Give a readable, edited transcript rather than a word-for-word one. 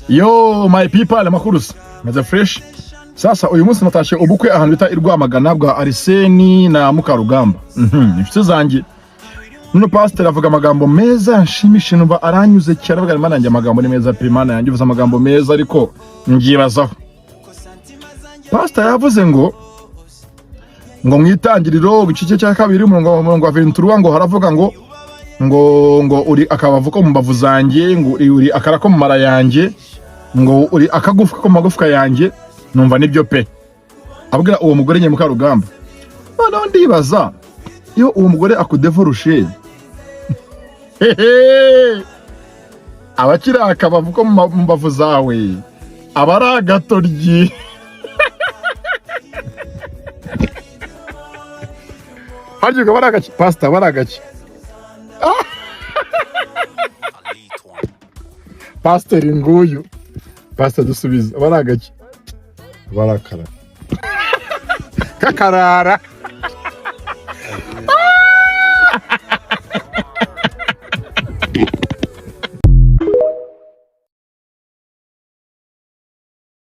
Yo my people amakurusi maze fresh. Sasa uyu munsi natashye ubukwe ahantu bita Irwamagana bwa Arseni na Mukarugamba. Inshuti zanjye. Nuno Pastier avuga amagambo meza nshimishe numva aranyuze cyane baga Imana yanjye amagambo ni meza Imana yanjye uvuza amagambo meza ariko ngibazaho. Pastier yavuze ngo mwitangiriro gice cya kabiri umurongo wa 23 ngo haravuga ngo uri akabavuka mu mbavu zanjye ngo uri akarako mu mara yanjye ngo uri akagufuka ko magufwa yanjye numva nibyo pe abwira uwo mugore nye Mukarugamba none ndibaza iyo uwo mugore akudevorushe abakira akabavuka mu mbavu zawe abara gatoryi haryo baragaci Pastier baragaci Pastier nguyu Pastier dusubiza baragaci barakara kakarara